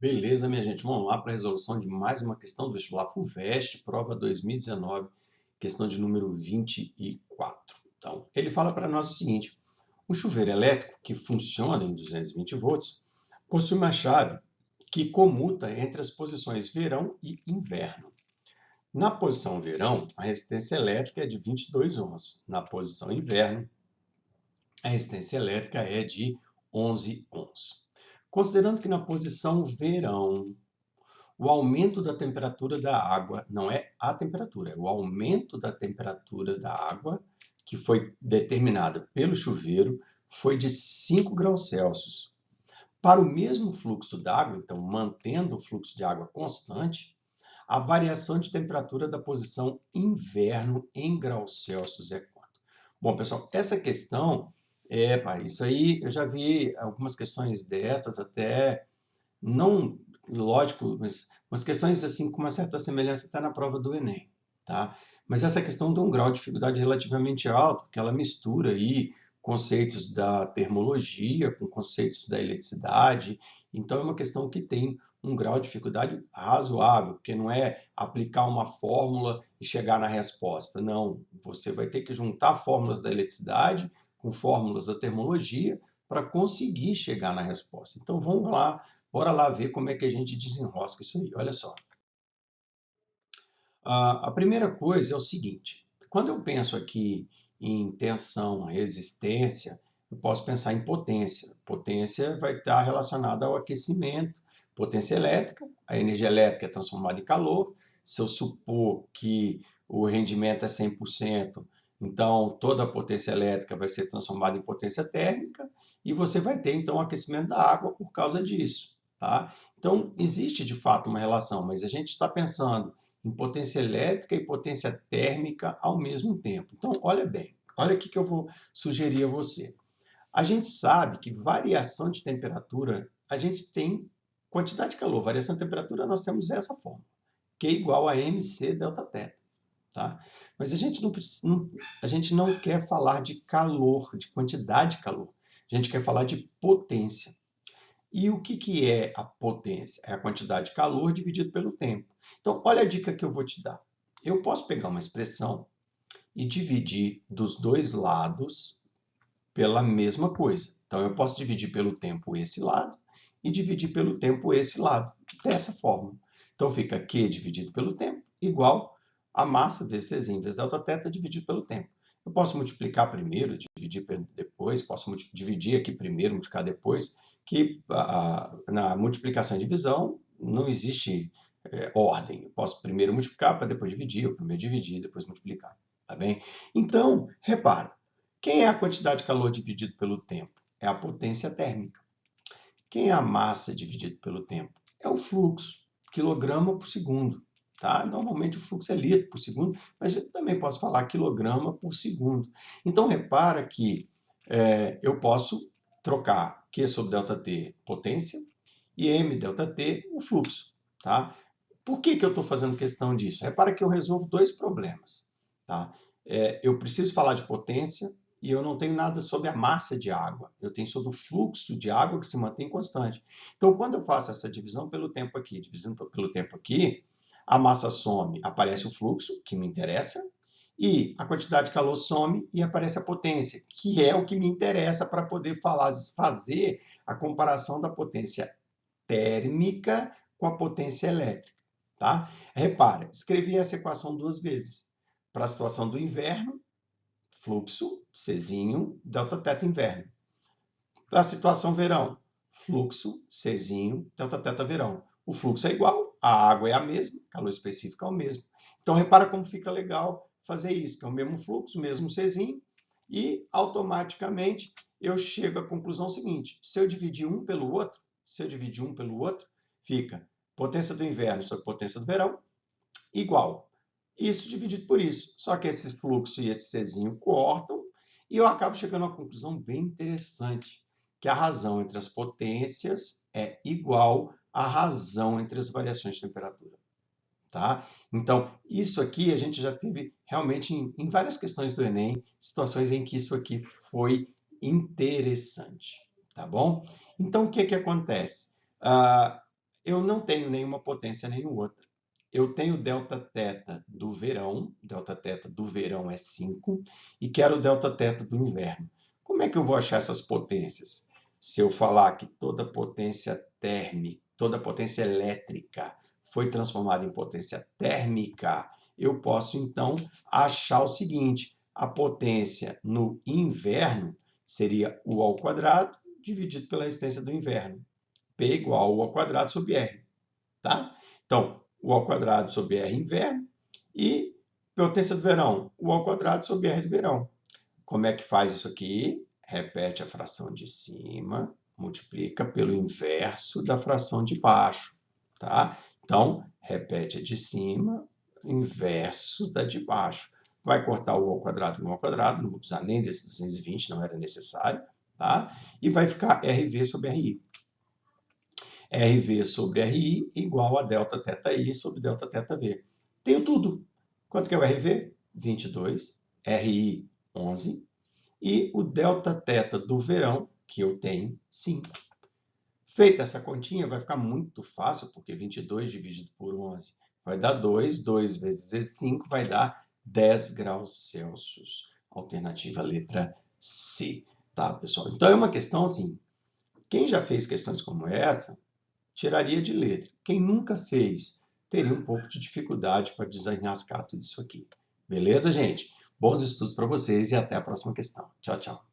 Beleza, minha gente, vamos lá para a resolução de mais uma questão do vestibular FUVEST, prova 2019, questão de número 24. Então, ele fala para nós o seguinte: um chuveiro elétrico que funciona em 220 volts possui uma chave que comuta entre as posições verão e inverno. Na posição verão, a resistência elétrica é de 22 ohms. Na posição inverno, a resistência elétrica é de 11 ohms. Considerando que na posição verão, o aumento da temperatura da água não é a temperatura, é o aumento da temperatura da água que foi determinada pelo chuveiro foi de 5 graus Celsius. Para o mesmo fluxo d'água, então mantendo o fluxo de água constante, a variação de temperatura da posição inverno em graus Celsius é quanto? Bom, pessoal, essa questão, isso aí eu já vi algumas questões dessas até não, lógico, mas umas questões assim com uma certa semelhança até na prova do Enem, tá? Mas essa questão tem um grau de dificuldade relativamente alto, porque ela mistura aí conceitos da termologia com conceitos da eletricidade, então é uma questão que tem um grau de dificuldade razoável, porque não é aplicar uma fórmula e chegar na resposta, não, você vai ter que juntar fórmulas da eletricidade com fórmulas da termologia para conseguir chegar na resposta. Então vamos lá. Bora lá ver como é que a gente desenrosca isso aí. Olha só. A primeira coisa é o seguinte: quando eu penso aqui em tensão, resistência, eu posso pensar em potência. Potência vai estar relacionada ao aquecimento, potência elétrica, a energia elétrica é transformada em calor. Se eu supor que o rendimento é 100%, então toda a potência elétrica vai ser transformada em potência térmica e você vai ter então o aquecimento da água por causa disso, tá? Então existe de fato uma relação, mas a gente está pensando em potência elétrica e potência térmica ao mesmo tempo. Então, olha bem, olha o que eu vou sugerir a você. A gente sabe que variação de temperatura, a gente tem quantidade de calor. Variação de temperatura, nós temos essa forma, que é igual a mc delta θ. Tá? Mas a gente não quer falar de calor, de quantidade de calor. A gente quer falar de potência. E o que é a potência? É a quantidade de calor dividido pelo tempo. Então, olha a dica que eu vou te dar. Eu posso pegar uma expressão e dividir dos dois lados pela mesma coisa. Então, eu posso dividir pelo tempo esse lado e dividir pelo tempo esse lado, dessa forma. Então, fica Q dividido pelo tempo igual a massa vezes Czinho vezes delta θ dividido pelo tempo. Eu posso multiplicar primeiro, dividir depois, posso dividir aqui primeiro, multiplicar depois, que na multiplicação e divisão não existe ordem. Eu posso primeiro multiplicar para depois dividir, ou primeiro dividir, depois multiplicar. Tá bem? Então, repara, quem é a quantidade de calor dividido pelo tempo? É a potência térmica. Quem é a massa dividido pelo tempo? É o fluxo, quilograma por segundo. Tá? Normalmente o fluxo é litro por segundo, mas eu também posso falar quilograma por segundo. Então, repara que eu posso trocar Q sobre ΔT potência e M ΔT o fluxo. Tá? Por que eu estou fazendo questão disso? Repara que eu resolvo dois problemas. Tá? Eu preciso falar de potência e eu não tenho nada sobre a massa de água. Eu tenho sobre o fluxo de água que se mantém constante. Então, quando eu faço essa divisão pelo tempo aqui, divisando pelo tempo aqui, a massa some, aparece o fluxo, que me interessa, e a quantidade de calor some e aparece a potência, que é o que me interessa para poder fazer a comparação da potência térmica com a potência elétrica. Tá? Repara, escrevi essa equação duas vezes. Para a situação do inverno, fluxo, Czinho, Δθ inverno. Para a situação verão, fluxo, Czinho, Δθ verão. O fluxo é igual, a água é a mesma, calor específico é o mesmo. Então, repara como fica legal fazer isso, que é o mesmo fluxo, mesmo Czinho, e automaticamente eu chego à conclusão seguinte: se eu dividir um pelo outro, fica potência do inverno sobre potência do verão, igual. Isso dividido por isso. Só que esse fluxo e esse Czinho cortam e eu acabo chegando a uma conclusão bem interessante, que a razão entre as potências é igual à razão entre as variações de temperatura. Tá? Então, isso aqui a gente já teve realmente em várias questões do Enem, situações em que isso aqui foi interessante. Tá bom? Então, o que acontece? eu não tenho nenhuma potência nenhuma outra. Eu tenho Δθ do verão, Δθ do verão é 5, e quero o Δθ do inverno. Como é que eu vou achar essas potências? Se eu falar que toda potência térmica, toda potência elétrica foi transformada em potência térmica, eu posso então achar o seguinte: a potência no inverno seria U ao quadrado dividido pela resistência do inverno. P igual a U ao quadrado sobre R. Tá? Então, U ao quadrado sobre R inverno e potência do verão, U ao quadrado sobre R do verão. Como é que faz isso aqui? Repete a fração de cima, multiplica pelo inverso da fração de baixo. Tá? Então, repete a de cima, inverso da de baixo. Vai cortar o U ao quadrado no U ao quadrado, não vou precisar nem desse 220, não era necessário. Tá? E vai ficar RV sobre RI. RV sobre RI igual a ΔθI sobre ΔθV. Tenho tudo. Quanto que é o RV? 22. RI, 11. E o Δθ do verão, que eu tenho, 5. Feita essa continha, vai ficar muito fácil, porque 22 dividido por 11 vai dar 2. 2 vezes 5 vai dar 10 graus Celsius. Alternativa letra C. Tá, pessoal? Então, é uma questão assim. Quem já fez questões como essa, tiraria de letra. Quem nunca fez, teria um pouco de dificuldade para desenrascar tudo isso aqui. Beleza, gente? Bons estudos para vocês e até a próxima questão. Tchau, tchau.